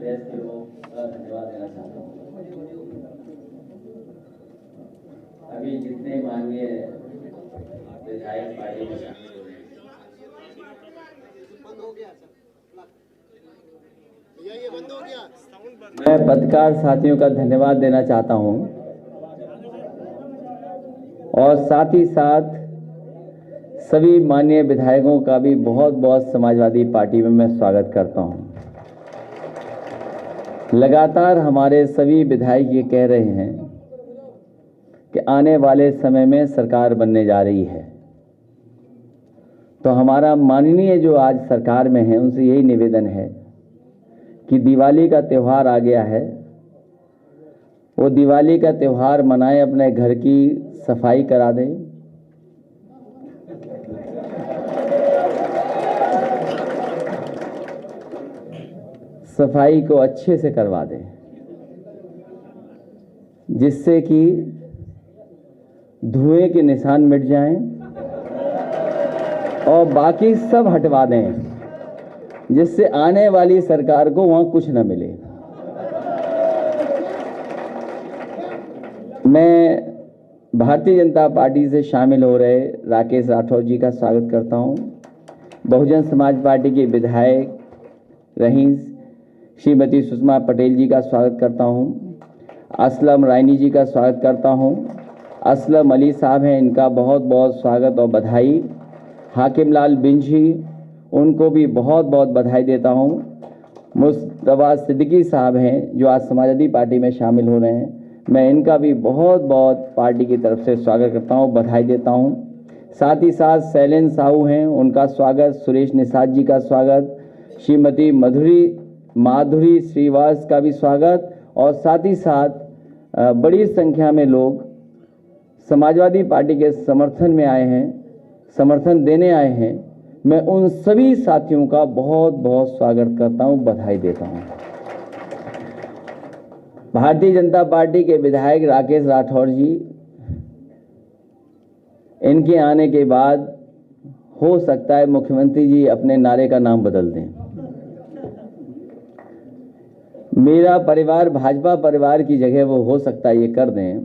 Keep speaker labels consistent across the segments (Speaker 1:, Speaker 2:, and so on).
Speaker 1: Press के लोगों का धन्यवाद देना चाहता हूँ। अभी जितने माननीय विधायक पार्टी में शामिल हो रहे हैं, मैं पत्रकार साथियों का धन्यवाद देना चाहता हूं और साथ ही साथ सभी माननीय विधायकों का भी बहुत बहुत समाजवादी पार्टी में मैं स्वागत करता हूं। लगातार हमारे सभी विधायक ये कह रहे हैं कि आने वाले समय में सरकार बनने जा रही है, तो हमारा माननीय जो आज सरकार में है उनसे यही निवेदन है कि दिवाली का त्यौहार आ गया है, वो दिवाली का त्यौहार मनाएं, अपने घर की सफाई करा दें, सफाई को अच्छे से करवा दें, जिससे कि धुएं के निशान मिट जाएं और बाकी सब हटवा दें, जिससे आने वाली सरकार को वहां कुछ न मिले। मैं भारतीय जनता पार्टी से शामिल हो रहे राकेश राठौर जी का स्वागत करता हूं। बहुजन समाज पार्टी के विधायक रही श्रीमती सुषमा पटेल जी का स्वागत करता हूं। असलम रायनी जी का स्वागत करता हूं। असलम अली साहब हैं, इनका बहुत बहुत स्वागत और बधाई। हाकिम लाल बिंझी, उनको भी बहुत बहुत बधाई देता हूं। मुस्तफा सिद्दीकी साहब हैं जो आज समाजवादी पार्टी में शामिल हो रहे हैं, मैं इनका भी बहुत बहुत पार्टी की तरफ से स्वागत करता हूं, बधाई देता हूं। साथ ही साथ शैलेन साहू हैं, उनका स्वागत। सुरेश निषाद जी का स्वागत। श्रीमती माधुरी श्रीवास का भी स्वागत। और साथ ही साथ बड़ी संख्या में लोग समाजवादी पार्टी के समर्थन में आए हैं, समर्थन देने आए हैं। मैं उन सभी साथियों का बहुत बहुत स्वागत करता हूं, बधाई देता हूं। भारतीय जनता पार्टी के विधायक राकेश राठौर जी, इनके आने के बाद हो सकता है मुख्यमंत्री जी अपने नारे का नाम बदल दें। मेरा परिवार भाजपा परिवार की जगह वो हो सकता है ये कर दें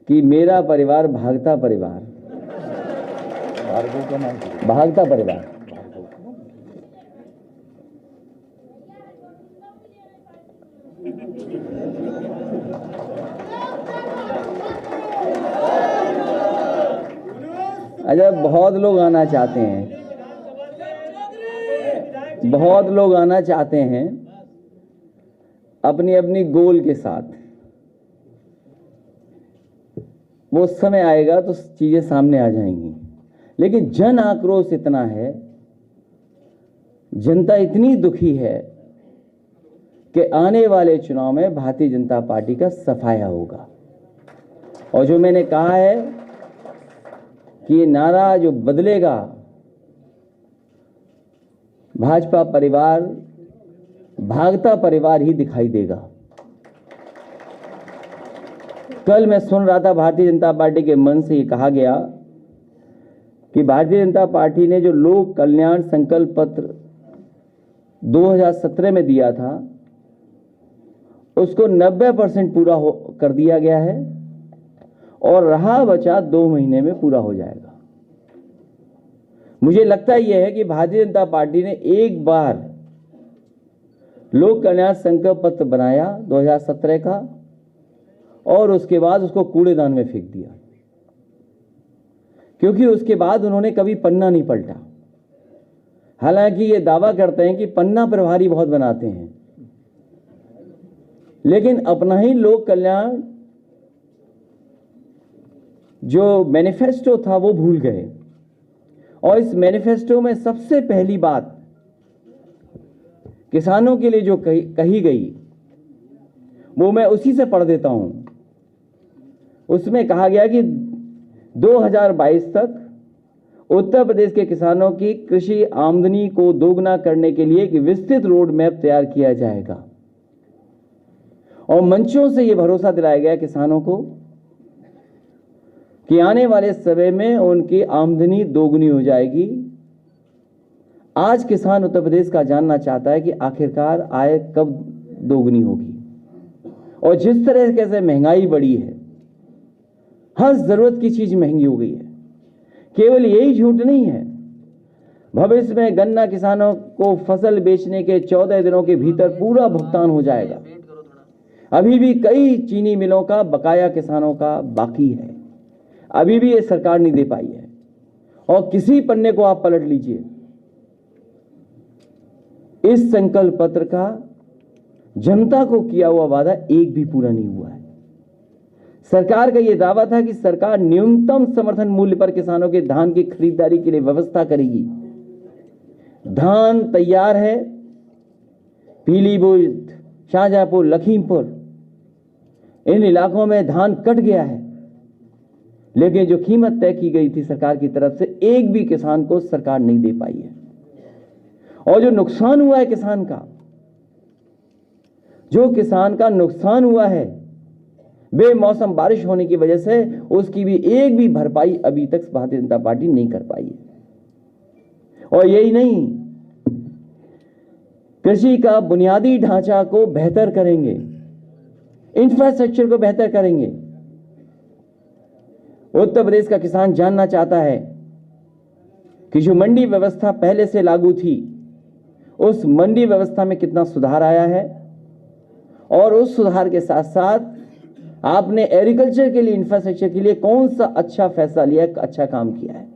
Speaker 1: कि मेरा परिवार भागता परिवार, भागता परिवार। अच्छा, बहुत लोग आना चाहते हैं, बहुत लोग आना चाहते हैं अपनी अपनी गोल के साथ। वो समय आएगा तो चीजें सामने आ जाएंगी, लेकिन जन आक्रोश इतना है, जनता इतनी दुखी है कि आने वाले चुनाव में भारतीय जनता पार्टी का सफाया होगा। और जो मैंने कहा है कि ये नारा जो बदलेगा, भाजपा परिवार भागता परिवार ही दिखाई देगा। कल मैं सुन रहा था भारतीय जनता पार्टी के मन से ये कहा गया कि भारतीय जनता पार्टी ने जो लोक कल्याण संकल्प पत्र 2017 में दिया था उसको 90% पूरा कर दिया गया है और रहा बचा 2 महीने में पूरा हो जाएगा। मुझे लगता यह है कि भारतीय जनता पार्टी ने एक बार लोक कल्याण संकल्प पत्र बनाया 2017 का और उसके बाद उसको कूड़ेदान में फेंक दिया, क्योंकि उसके बाद उन्होंने कभी पन्ना नहीं पलटा। हालांकि ये दावा करते हैं कि पन्ना प्रभारी बहुत बनाते हैं, लेकिन अपना ही लोक कल्याण जो मैनिफेस्टो था वो भूल गए। और इस मैनिफेस्टो में सबसे पहली बात किसानों के लिए जो कही गई वो मैं उसी से पढ़ देता हूं। उसमें कहा गया कि 2022 तक उत्तर प्रदेश के किसानों की कृषि आमदनी को दोगुना करने के लिए एक विस्तृत रोड मैप तैयार किया जाएगा। और मंचों से यह भरोसा दिलाया गया किसानों को कि आने वाले समय में उनकी आमदनी दोगुनी हो जाएगी, आज किसान उत्तर प्रदेश का जानना चाहता है कि आखिरकार आय कब दोगुनी होगी। और जिस तरह से महंगाई बढ़ी है, हर जरूरत की चीज महंगी हो गई है। केवल यही झूठ नहीं है, भविष्य में गन्ना किसानों को फसल बेचने के 14 दिनों के भीतर पूरा भुगतान हो जाएगा। अभी भी कई चीनी मिलों का बकाया किसानों का बाकी है, अभी भी ये सरकार नहीं दे पाई है। और किसी पन्ने को आप पलट लीजिए, इस संकल्प पत्र का जनता को किया हुआ वादा एक भी पूरा नहीं हुआ है। सरकार का यह दावा था कि सरकार न्यूनतम समर्थन मूल्य पर किसानों के धान की खरीदारी के लिए व्यवस्था करेगी। धान तैयार है, पीलीभीत, शाहजहांपुर, लखीमपुर, इन इलाकों में धान कट गया है, लेकिन जो कीमत तय की गई थी सरकार की तरफ से, एक भी किसान को सरकार नहीं दे पाई है। और जो नुकसान हुआ है किसान का, जो किसान का नुकसान हुआ है बेमौसम बारिश होने की वजह से, उसकी भी एक भी भरपाई अभी तक भारतीय जनता पार्टी नहीं कर पाई है। और यही नहीं, कृषि का बुनियादी ढांचा को बेहतर करेंगे, इंफ्रास्ट्रक्चर को बेहतर करेंगे। उत्तर प्रदेश का किसान जानना चाहता है कि जो मंडी व्यवस्था पहले से लागू थी, उस मंडी व्यवस्था में कितना सुधार आया है, और उस सुधार के साथ साथ आपने एग्रीकल्चर के लिए, इंफ्रास्ट्रक्चर के लिए कौन सा अच्छा फैसला लिया, अच्छा काम किया है।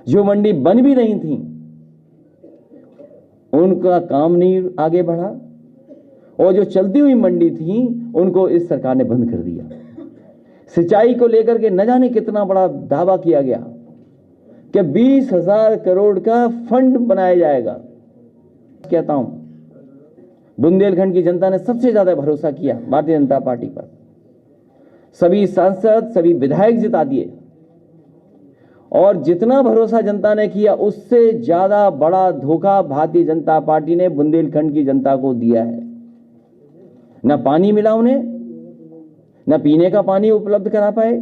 Speaker 1: जो मंडी बन भी नहीं थी, उनका काम नहीं आगे बढ़ा, और जो चलती हुई मंडी थी, उनको इस सरकार ने बंद कर दिया। सिंचाई को लेकर के न जाने कितना बड़ा दावा किया गया कि 20,000 करोड़ का फंड बनाया जाएगा। कहता हूं, बुंदेलखंड की जनता ने सबसे ज्यादा भरोसा किया भारतीय जनता पार्टी पर। सभी सांसद, सभी विधायक जिता दिए, और जितना भरोसा जनता ने किया, उससे ज्यादा बड़ा धोखा भारतीय जनता पार्टी ने बुंदेलखंड की जनता को दिया है। न पानी मिला उन्हें, न पीने का पानी उपलब्ध करा पाए,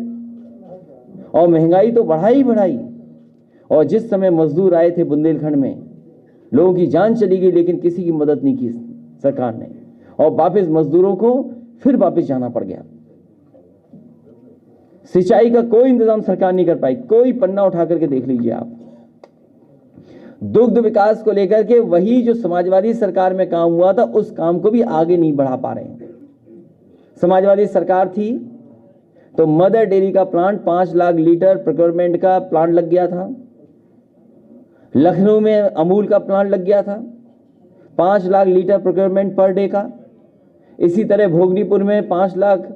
Speaker 1: और महंगाई तो बढ़ाई बढ़ाई। और जिस समय मजदूर आए थे बुंदेलखंड में, लोगों की जान चली गई, लेकिन किसी की मदद नहीं की सरकार ने, और वापस मजदूरों को फिर वापस जाना पड़ गया। सिंचाई का कोई इंतजाम सरकार नहीं कर पाई, कोई पन्ना उठा करके देख लीजिए आप। दुग्ध विकास को लेकर के वही जो समाजवादी सरकार में काम हुआ था, उस काम को भी आगे नहीं बढ़ा पा रहे हैं। समाजवादी सरकार थी तो मदर डेयरी का प्लांट 5 लाख लीटर प्रोक्योरमेंट का प्लांट लग गया था। लखनऊ में अमूल का प्लांट लग गया था, 5 lakh litre procurement per day का। इसी तरह भोगनीपुर में 5 लाख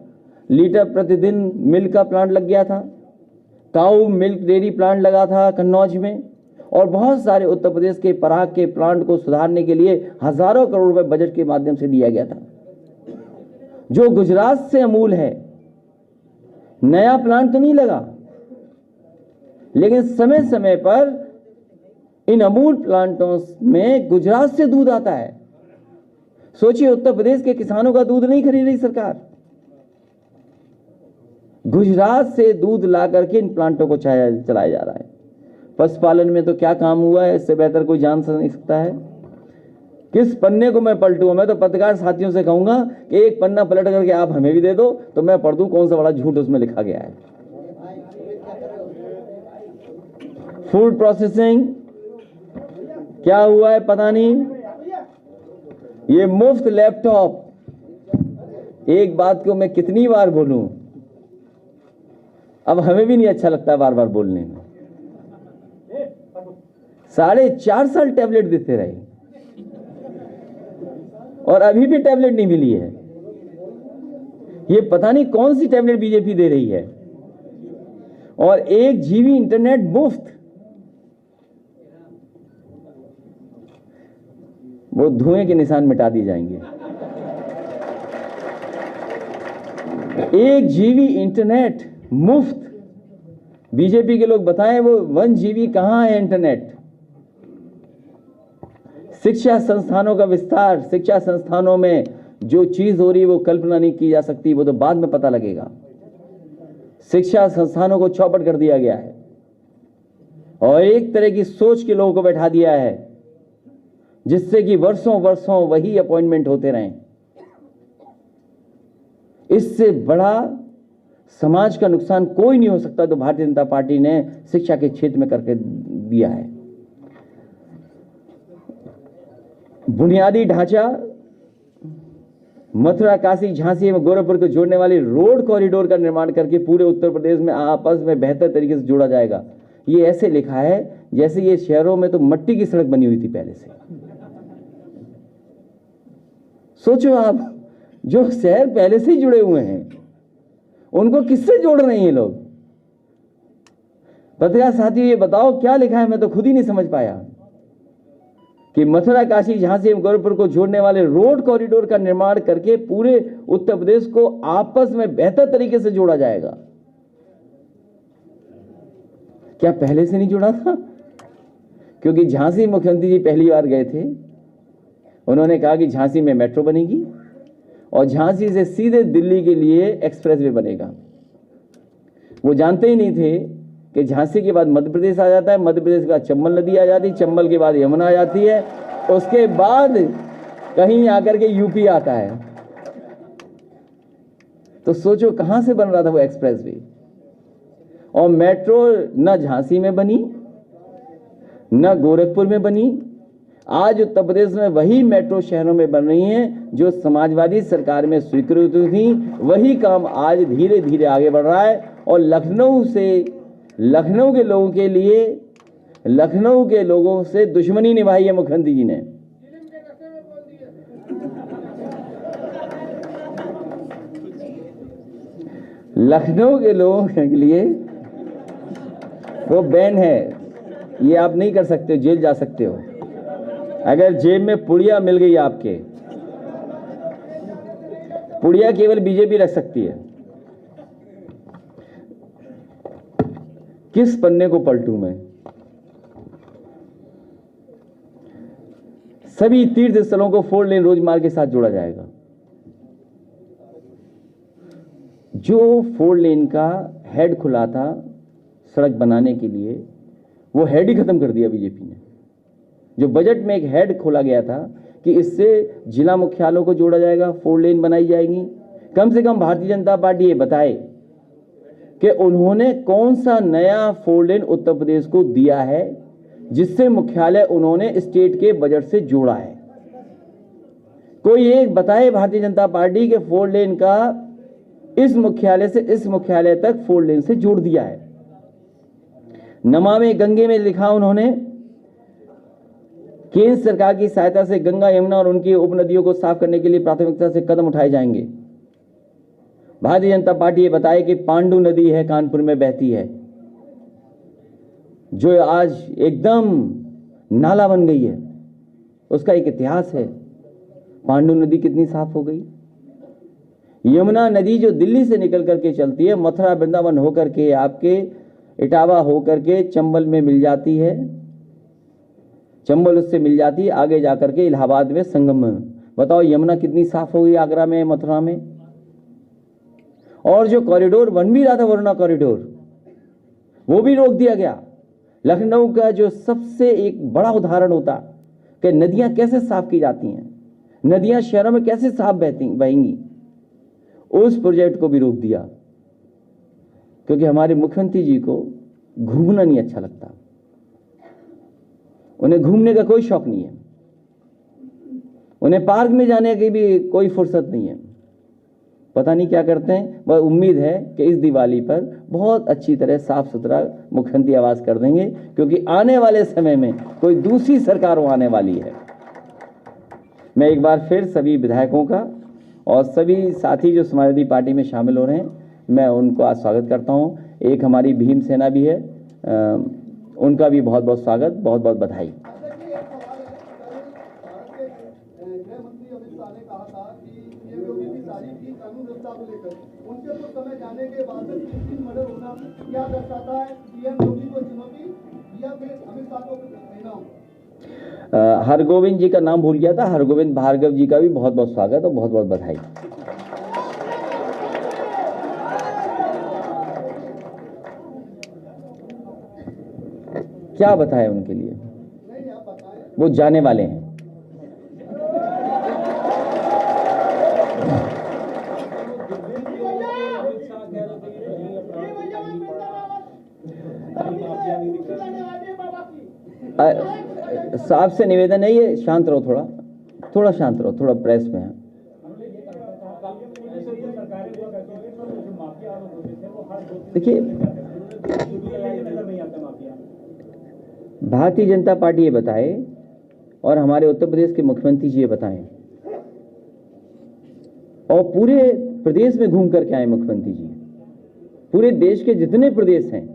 Speaker 1: लीटर प्रतिदिन मिल्क का प्लांट लग गया था। काऊ मिल्क डेयरी प्लांट लगा था कन्नौज में, और बहुत सारे उत्तर प्रदेश के पराग के प्लांट को सुधारने के लिए हजारों करोड़ रुपए बजट के माध्यम से दिया गया था। जो गुजरात से अमूल है, नया प्लांट तो नहीं लगा, लेकिन समय समय पर इन अमूल प्लांटों में गुजरात से दूध आता है। सोचिए, उत्तर प्रदेश के किसानों का दूध नहीं खरीद रही सरकार, गुजरात से दूध ला करके इन प्लांटों को चलाया जा रहा है। पशुपालन में तो क्या काम हुआ है, इससे बेहतर कोई जान नहीं सकता है। किस पन्ने को मैं पलटूं? मैं तो पत्रकार साथियों से कहूंगा कि एक पन्ना पलट करके आप हमें भी दे दो, तो मैं पढ़ दूं कौन सा बड़ा झूठ उसमें लिखा गया है। फूड प्रोसेसिंग क्या हुआ है पता नहीं। ये मुफ्त लैपटॉप, एक बात को मैं कितनी बार बोलूं, अब हमें भी नहीं अच्छा लगता बार बार बोलने में। 4.5 साल टैबलेट देते रहे, और अभी भी टैबलेट नहीं मिली है। ये पता नहीं कौन सी टैबलेट बीजेपी दे रही है। और 1 GB इंटरनेट मुफ्त, वो धुएं के निशान मिटा दिए जाएंगे। 1 GB इंटरनेट मुफ्त। बीजेपी के लोग बताएं वो 1 GB कहां है इंटरनेट। शिक्षा संस्थानों का विस्तार, शिक्षा संस्थानों में जो चीज हो रही है वो कल्पना नहीं की जा सकती, वो तो बाद में पता लगेगा। शिक्षा संस्थानों को चौपट कर दिया गया है, और एक तरह की सोच के लोगों को बैठा दिया है जिससे कि वर्षों वर्षों वही अपॉइंटमेंट होते रहें। इससे बड़ा समाज का नुकसान कोई नहीं हो सकता तो भारतीय जनता पार्टी ने शिक्षा के क्षेत्र में करके दिया है। बुनियादी ढांचा, मथुरा, काशी, झांसी एवं गोरखपुर को जोड़ने वाली रोड कॉरिडोर का निर्माण करके पूरे उत्तर प्रदेश में आपस में बेहतर तरीके से जोड़ा जाएगा। ये ऐसे लिखा है जैसे ये शहरों में तो मट्टी की सड़क बनी हुई थी पहले से। सोचो आप, जो शहर पहले से ही जुड़े हुए हैं उनको किससे जोड़ रहे हैं ये लोग? पत्रकार साथियों, ये बताओ क्या लिखा है, मैं तो खुद ही नहीं समझ पाया कि मथुरा, काशी, झांसी एवं गोरखपुर को जोड़ने वाले रोड कॉरिडोर का निर्माण करके पूरे उत्तर प्रदेश को आपस में बेहतर तरीके से जोड़ा जाएगा। क्या पहले से नहीं जुड़ा था? क्योंकि झांसी मुख्यमंत्री जी पहली बार गए थे, उन्होंने कहा कि झांसी में मेट्रो बनेगी और झांसी से सीधे दिल्ली के लिए एक्सप्रेसवे बनेगा। वो जानते ही नहीं थे कि झांसी के बाद मध्य प्रदेश आ जाता है, मध्य प्रदेश के बाद चंबल नदी आ जाती है, चंबल के बाद यमुना आ जाती है, उसके बाद कहीं आकर के यूपी आता है। तो सोचो कहां से बन रहा था वो एक्सप्रेसवे। और मेट्रो न झांसी में बनी न गोरखपुर में बनी। आज उत्तर प्रदेश में वही मेट्रो शहरों में बन रही हैं जो समाजवादी सरकार में स्वीकृत थी। वही काम आज धीरे धीरे आगे बढ़ रहा है और लखनऊ के लोगों के लिए, लखनऊ के लोगों से दुश्मनी निभाई है मुख्यमंत्री जी ने। लखनऊ के लोगों के लिए वो बैन है, ये आप नहीं कर सकते हो, जेल जा सकते हो। अगर जेब में पुड़िया मिल गई आपके, पुड़िया केवल बीजेपी रख सकती है। किस पन्ने को पलटूं मैं? सभी तीर्थ स्थलों को 4 लेन रोजमार्ग के साथ जोड़ा जाएगा। जो 4 लेन का हेड खुला था सड़क बनाने के लिए, वो हेड ही खत्म कर दिया बीजेपी ने। जो बजट में एक हेड खोला गया था कि इससे जिला मुख्यालयों को जोड़ा जाएगा, 4 लेन बनाई जाएगी। कम से कम भारतीय जनता पार्टी ये बताए कि उन्होंने कौन सा नया 4 लेन उत्तर प्रदेश को दिया है जिससे मुख्यालय उन्होंने स्टेट के बजट से जोड़ा है। कोई एक बताए भारतीय जनता पार्टी के 4 लेन का इस मुख्यालय से इस मुख्यालय तक 4 लेन से जोड़ दिया है। नमामि गंगे में लिखा उन्होंने, केंद्र सरकार की सहायता से गंगा, यमुना और उनकी उपनदियों को साफ करने के लिए प्राथमिकता से कदम उठाए जाएंगे। भारतीय जनता पार्टी ये बताए कि पांडु नदी है कानपुर में बहती है, जो आज एकदम नाला बन गई है, उसका एक इतिहास है। पांडु नदी कितनी साफ हो गई। यमुना नदी जो दिल्ली से निकल करके चलती है, मथुरा वृंदावन होकर के आपके इटावा होकर के चंबल में मिल जाती है, चंबल उससे मिल जाती है, आगे जाकर के इलाहाबाद में संगम में। बताओ यमुना कितनी साफ हो गई आगरा में, मथुरा में। और जो कॉरिडोर बन भी रहा था वरुणा कॉरिडोर, वो भी रोक दिया गया। लखनऊ का जो सबसे एक बड़ा उदाहरण होता कि नदियां कैसे साफ की जाती हैं, नदियां शहरों में कैसे साफ बहेंगी, उस प्रोजेक्ट को भी रोक दिया क्योंकि हमारे मुख्यमंत्री जी को घूमना नहीं अच्छा लगता। उन्हें घूमने का कोई शौक नहीं है, उन्हें पार्क में जाने की भी कोई फुर्सत नहीं है। पता नहीं क्या करते हैं। वह उम्मीद है कि इस दिवाली पर बहुत अच्छी तरह साफ सुथरा मुख्यमंत्री आवास कर देंगे, क्योंकि आने वाले समय में कोई दूसरी सरकार आने वाली है। मैं एक बार फिर सभी विधायकों का और सभी साथी जो समाजवादी पार्टी में शामिल हो रहे हैं, मैं उनको आज स्वागत करता हूं। एक हमारी भीम सेना भी है, उनका भी बहुत बहुत स्वागत, बहुत बहुत बधाई। हरगोविंद जी का नाम भूल गया था, हरगोविंद भार्गव जी का भी बहुत बहुत स्वागत और बहुत बहुत बधाई। क्या बताएं उनके लिए, वो जाने वाले हैं। साहब से निवेदन है, ये शांत रहो, थोड़ा शांत रहो, थोड़ा प्रेस में है। देखिए, भारतीय जनता पार्टी ये बताए और हमारे उत्तर प्रदेश के मुख्यमंत्री जी ये बताएं, और पूरे प्रदेश में घूम करके आए मुख्यमंत्री जी, पूरे देश के जितने प्रदेश हैं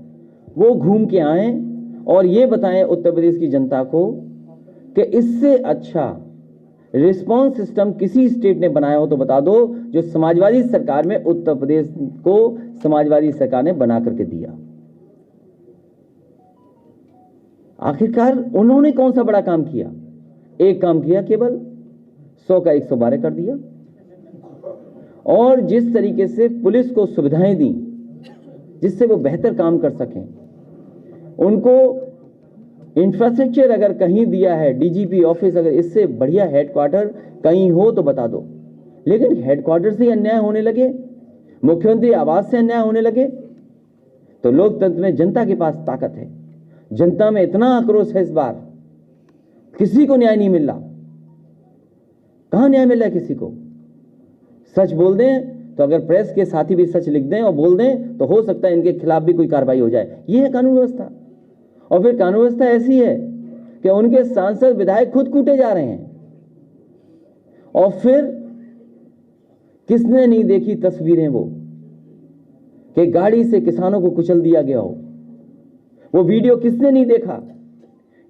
Speaker 1: वो घूम के आए और ये बताएं उत्तर प्रदेश की जनता को कि इससे अच्छा रिस्पांस सिस्टम किसी स्टेट ने बनाया हो तो बता दो, जो समाजवादी सरकार में उत्तर प्रदेश को समाजवादी सरकार ने बना करके दिया। आखिरकार उन्होंने कौन सा बड़ा काम किया? एक काम किया, केवल 100 का 112 कर दिया, और जिस तरीके से पुलिस को सुविधाएं दी जिससे वो बेहतर काम कर सकें, उनको इंफ्रास्ट्रक्चर अगर कहीं दिया है, डीजीपी ऑफिस, अगर इससे बढ़िया हेडक्वार्टर कहीं हो तो बता दो, लेकिन हेडक्वार्टर से अन्याय होने लगे, मुख्यमंत्री आवास से अन्याय होने लगे, तो लोकतंत्र में जनता के पास ताकत है। जनता में इतना आक्रोश है इस बार, किसी को न्याय नहीं मिल रहा। कहां न्याय मिल रहा है किसी को? सच बोल दें तो, अगर प्रेस के साथी भी सच लिख दें और बोल दें तो हो सकता है इनके खिलाफ भी कोई कार्रवाई हो जाए। ये है कानून व्यवस्था। और फिर कानून व्यवस्था ऐसी है कि उनके सांसद विधायक खुद कूटे जा रहे हैं, और फिर किसने नहीं देखी तस्वीरें वो कि गाड़ी से किसानों को कुचल दिया गया हो? वो वीडियो किसने नहीं देखा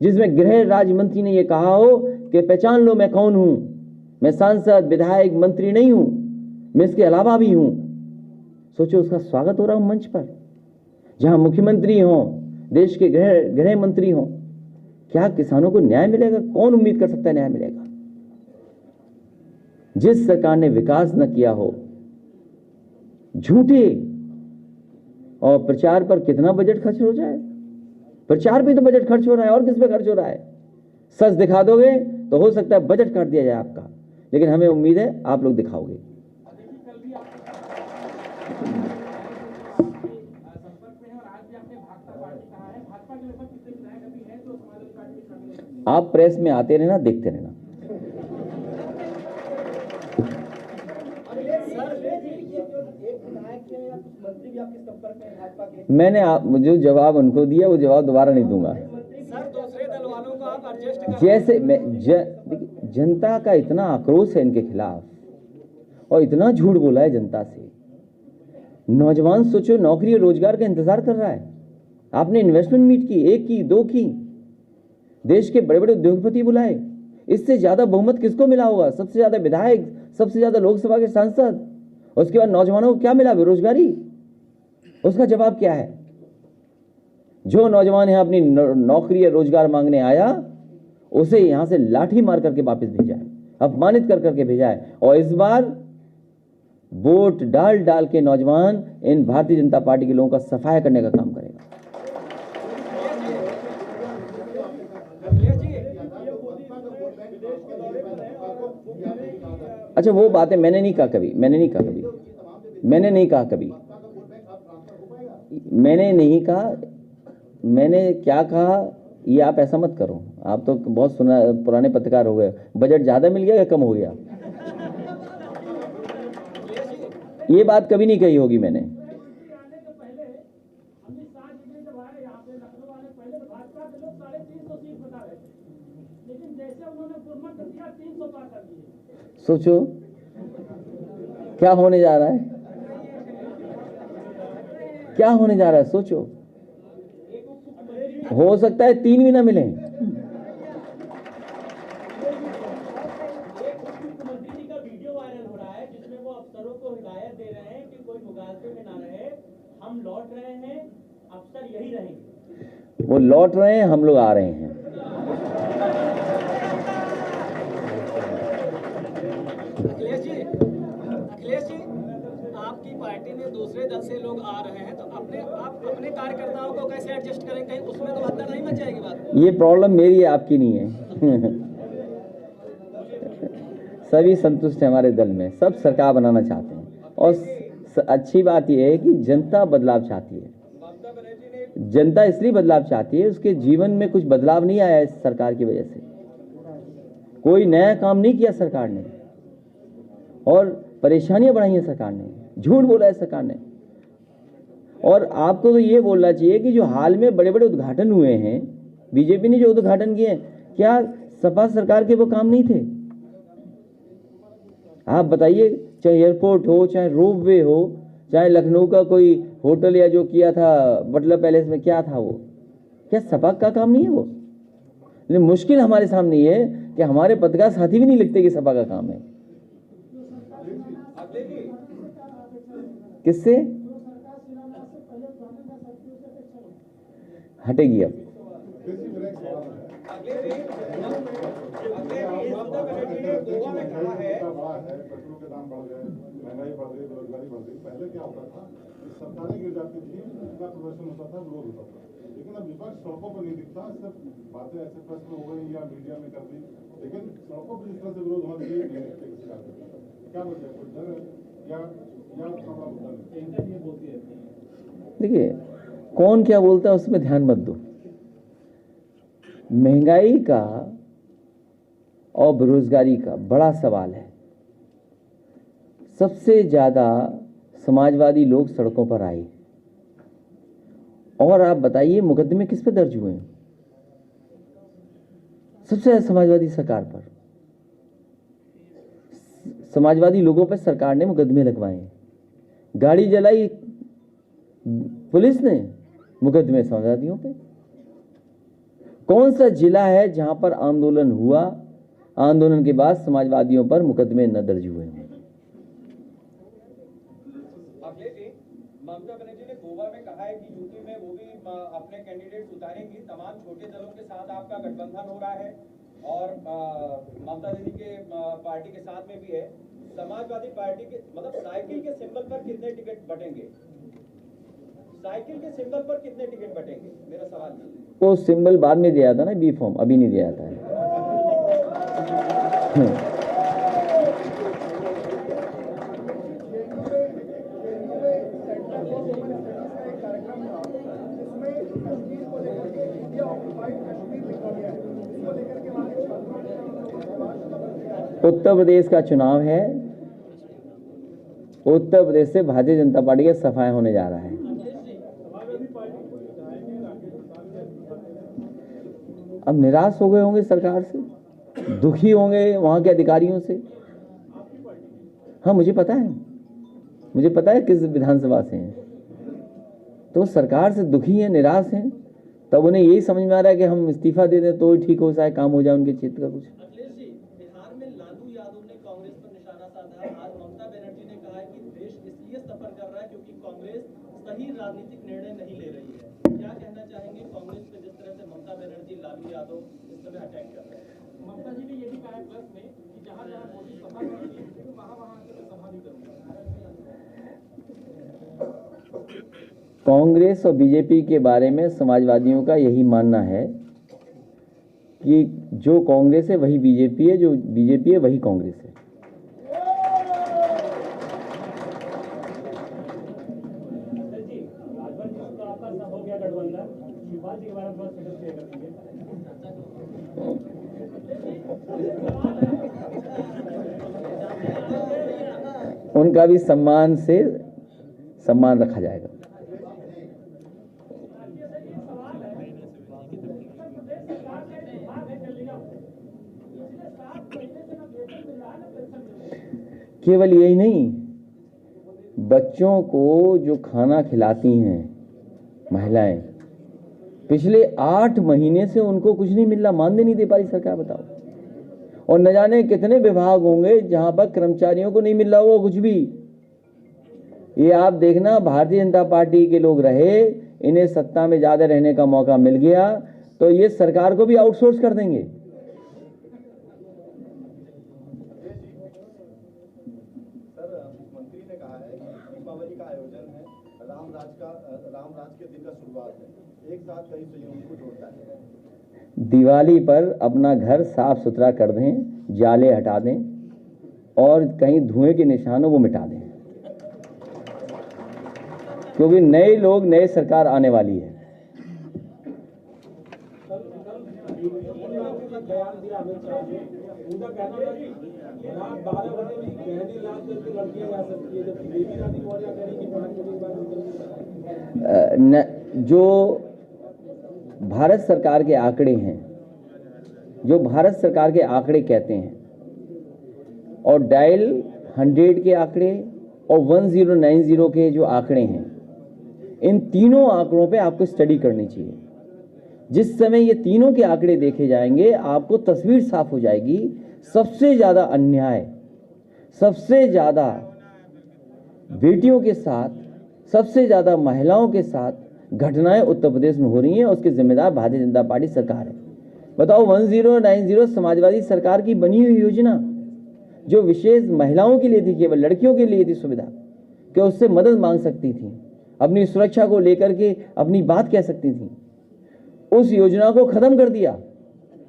Speaker 1: जिसमें गृह राज्य मंत्री ने यह कहा हो कि पहचान लो मैं कौन हूं, मैं सांसद विधायक मंत्री नहीं हूं, मैं इसके अलावा भी हूं। सोचो, उसका स्वागत हो रहा हूं मंच पर, जहां मुख्यमंत्री हो, देश के गृह मंत्री हो। क्या किसानों को न्याय मिलेगा? कौन उम्मीद कर सकता है न्याय मिलेगा? जिस सरकार ने विकास न किया हो, झूठे और प्रचार पर कितना बजट खर्च हो जाए, प्रचार पे तो बजट खर्च हो रहा है, और किस पे खर्च हो रहा है? सच दिखा दोगे तो हो सकता है बजट काट दिया जाए आपका, लेकिन हमें उम्मीद है आप लोग दिखाओगे। आप प्रेस में आते रहना, देखते रहना। मैंने जो जवाब उनको दिया वो जवाब दोबारा नहीं दूंगा।
Speaker 2: दूसरे दल वालों को आप एडजस्ट कर,
Speaker 1: जैसे जनता का इतना आक्रोश है इनके खिलाफ, और इतना झूठ बोला है जनता से। नौजवान सोचो, नौकरी और रोजगार का इंतजार कर रहा है। आपने इन्वेस्टमेंट मीट की, 1 की, 2 की, देश के बड़े बड़े उद्योगपति बुलाए। इससे ज्यादा बहुमत किसको मिला होगा? सबसे ज्यादा विधायक, सबसे ज्यादा लोकसभा के सांसद। उसके बाद नौजवानों को क्या मिला? बेरोजगारी। उसका जवाब क्या है? जो नौजवान यहां अपनी नौकरी या रोजगार मांगने आया, उसे यहां से लाठी मार करके वापस भेजा है, अपमानित कर करके भेजा है। और इस बार वोट डाल डाल के नौजवान इन भारतीय जनता पार्टी के लोगों का सफाया करने का काम करेगा। अच्छा, वो बातें मैंने नहीं कहा कभी, मैंने नहीं कहा कभी, मैंने क्या कहा ये आप ऐसा मत करो। आप तो बहुत पुराने पत्रकार हो गए। बजट ज्यादा मिल गया या कम हो गया? ये बात कभी नहीं कही होगी मैंने। सोचो क्या होने जा रहा है, क्या होने जा रहा है? सोचो, हो सकता है 3 भी ना मिले।
Speaker 2: वीडियो वायरल हो रहा है जिसमें वो अफसरों को हिदायत दे रहे हैं कि कोई मुगालते में ना रहे, हम लौट रहे हैं, अफसर यही रहेंगे।
Speaker 1: वो लौट रहे हैं, हम लोग आ रहे हैं।
Speaker 2: अखिलेश जी, आपकी पार्टी में दूसरे दल से लोग आ रहे हैं, तो आप अपने कार्यकर्ताओं को कैसे एडजस्ट करें? कहीं उसमें तो हद नहीं मच जाएगी बात।
Speaker 1: ये प्रॉब्लम मेरी है, आपकी नहीं है। सभी संतुष्ट है हमारे दल में, सब सरकार बनाना चाहते हैं। और अच्छी बात यह है कि जनता बदलाव चाहती है। जनता इसलिए बदलाव चाहती है, उसके जीवन में कुछ बदलाव नहीं आया इस सरकार की वजह से। कोई नया काम नहीं किया सरकार ने और परेशानियां बढ़ाई हैं सरकार ने, झूठ बोला है सरकार ने। और आपको तो ये बोलना चाहिए कि जो हाल में बड़े बड़े उद्घाटन हुए हैं, बीजेपी ने जो उद्घाटन किए हैं, क्या सपा सरकार के वो काम नहीं थे? आप बताइए, चाहे एयरपोर्ट हो, चाहे रोपवे हो, चाहे लखनऊ का कोई होटल या जो किया था बटलर पैलेस में, क्या था वो? क्या सपा का काम नहीं है वो? लेकिन मुश्किल हमारे सामने ये है कि हमारे पत्रकार साथी भी नहीं लिखते कि सपा का काम है। किससे हटेगी अब?
Speaker 3: महंगाई बढ़ रही, बेरोजगारी बढ़ रही। पहले क्या होता था, सरकारें गिर जाती थी, उनका प्रदर्शन होता था, विरोध होता था। लेकिन अब विपक्ष सड़कों पर नहीं दिखता, सिर्फ बातें ऐसे प्रश्न हो गई या मीडिया में कर दी, लेकिन सड़कों पर जिस तरह से विरोध होना चाहिए नहीं दिखते किसी का। क्या वजह है? कोई डर है या
Speaker 1: देखिए, कौन क्या बोलता है उसमें ध्यान मत दो। महंगाई का और बेरोजगारी का बड़ा सवाल है। सबसे ज्यादा समाजवादी लोग सड़कों पर आए। और आप बताइए, मुकदमे किस पे दर्ज हुए हैं? सबसे ज्यादा समाजवादी सरकार पर, समाजवादी लोगों पर सरकार ने मुकदमे लगवाए हैं। गाड़ी जलाई पुलिस ने, मुकदमे समाजवादियों पे। कौन सा जिला है जहां पर आंदोलन हुआ, आंदोलन के बाद समाजवादियों पर मुकदमे न दर्ज हुए हैं?
Speaker 4: ममता बनर्जी ने गोवा में कहा है कि यूपी में वो भी अपने कैंडिडेट उतारेंगी। तमाम छोटे दलों के साथ आपका गठबंधन हो रहा है और ममता दीदी के पार्टी के साथ में भी है। समाजवादी पार्टी के मतलब साइकिल के सिंबल पर कितने टिकट बटेंगे? साइकिल के सिंबल पर कितने टिकट बटेंगे, मेरा सवाल है।
Speaker 1: वो सिंबल बाद में दिया था ना, बी फॉर्म, अभी नहीं दिया था। उत्तर प्रदेश का चुनाव है। उत्तर प्रदेश से भारतीय जनता पार्टी का सफाया होने जा रहा है। अब निराश हो गए होंगे सरकार से, दुखी होंगे वहां के अधिकारियों से। हाँ, मुझे पता है किस विधानसभा से हैं। तो सरकार से दुखी हैं, निराश हैं। तब उन्हें यही समझ में आ रहा है कि हम इस्तीफा दे दें तो ठीक हो जाए, काम हो जाए उनके क्षेत्र का कुछ।
Speaker 2: अखिलेश जी, बिहार में लालू यादव ने कांग्रेस पर निशाना साधा। आज ममता बनर्जी ने कहा है कि देश इसलिए सफर कर रहा है क्योंकि कांग्रेस सही राजनीतिक निर्णय नहीं ले रही है। क्या कहना चाहेंगे कांग्रेस पे जिस तरह से ममता बनर्जी लालू यादव इस समय अटैक कर रहे हैं? ममता जी ने ये भी कहा है प्लस में कि जहां जहां मोदी सभा करेंगे वहां आके सभा भी करूंगा।
Speaker 1: कांग्रेस और बीजेपी के बारे में समाजवादियों का यही मानना है कि जो कांग्रेस है वही बीजेपी है, जो बीजेपी है वही कांग्रेस है। उनका भी सम्मान से सम्मान रखा जाएगा। केवल यही नहीं, बच्चों को जो खाना खिलाती हैं महिलाएं, पिछले 8 महीने से उनको कुछ नहीं मिल रहा, मानदेय नहीं दे पा रही सरकार, बताओ। और न जाने कितने विभाग होंगे जहां पर कर्मचारियों को नहीं मिल रहा होगा कुछ भी। ये आप देखना, भारतीय जनता पार्टी के लोग रहे, इन्हें सत्ता में ज्यादा रहने का मौका मिल गया तो ये सरकार को भी आउटसोर्स कर देंगे।
Speaker 4: मुख्यमंत्री ने कहा है कि दीपावली का आयोजन है, राम राज के दिन का शुरुआत है, एक साथ कई संयोगों को जोड़ता है।
Speaker 1: दिवाली पर अपना घर साफ सुथरा कर दें, जाले हटा दें और कहीं धुएं के निशान हो वो मिटा दें, क्योंकि नए लोग, नई सरकार आने वाली है।
Speaker 5: बयान दिया अमित शाह ने, उनका कहना था कि रात 12 बजे भी गहरी इलाज करके लड़कियां जा सकती है, जबकि बेबी रानी मौर्य कह रही कि 5 बजे के बाद
Speaker 1: जो भारत सरकार के आंकड़े हैं, जो भारत सरकार के आंकड़े कहते हैं, और डायल 100 के आंकड़े और 1090 के जो आंकड़े हैं, इन तीनों आंकड़ों पे आपको स्टडी करनी चाहिए। जिस समय ये तीनों के आंकड़े देखे जाएंगे, आपको तस्वीर साफ हो जाएगी। सबसे ज़्यादा अन्याय, सबसे ज़्यादा बेटियों के साथ, सबसे ज़्यादा महिलाओं के साथ घटनाएं उत्तर प्रदेश में हो रही हैं, उसके जिम्मेदार भारतीय जनता पार्टी सरकार है। बताओ, 1090 समाजवादी सरकार की बनी हुई योजना जो विशेष महिलाओं के लिए थी, केवल लड़कियों के लिए थी सुविधा, कि उससे मदद मांग सकती थी, अपनी सुरक्षा को लेकर के अपनी बात कह सकती थी, उस योजना को खत्म कर दिया।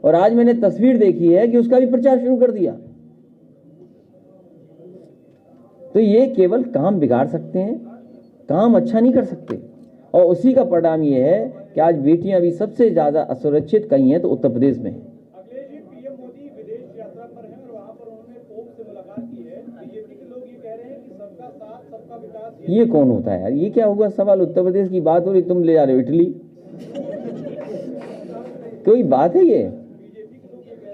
Speaker 1: और आज मैंने तस्वीर देखी है कि उसका भी प्रचार शुरू कर दिया। तो ये केवल काम बिगाड़ सकते हैं, काम अच्छा नहीं कर सकते। और उसी का परिणाम ये है कि आज बेटियां भी सबसे ज्यादा असुरक्षित कहीं हैं तो उत्तर प्रदेश में।
Speaker 2: अखिलेश जी, पीएम मोदी विदेश यात्रा पर हैं और वहां पर उन्होंने पोप से मुलाकात की है। बीजेपी के लोग ये कह रहे हैं कि सबका साथ सबका विकास।
Speaker 1: ये कौन होता है यार? ये क्या हुआ सवाल? उत्तर प्रदेश की बात हो रही, तुम ले जा रहे हो इटली। कोई बात है ये?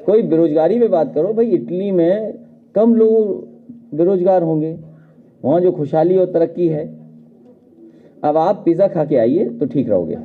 Speaker 1: कोई बेरोजगारी पे बात करो भाई। इटली में कम लोग बेरोजगार होंगे, वहां जो खुशहाली और तरक्की है। अब आप पिज्जा खा के आइए तो ठीक रहोगे।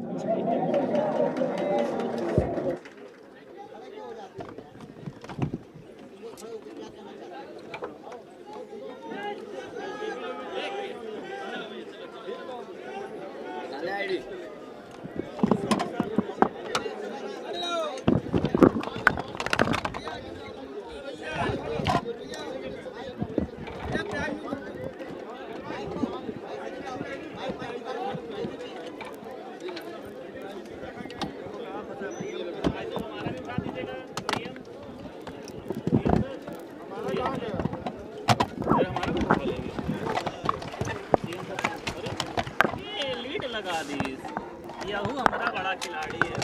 Speaker 6: लगा दी, याहू हमारा बड़ा खिलाड़ी है।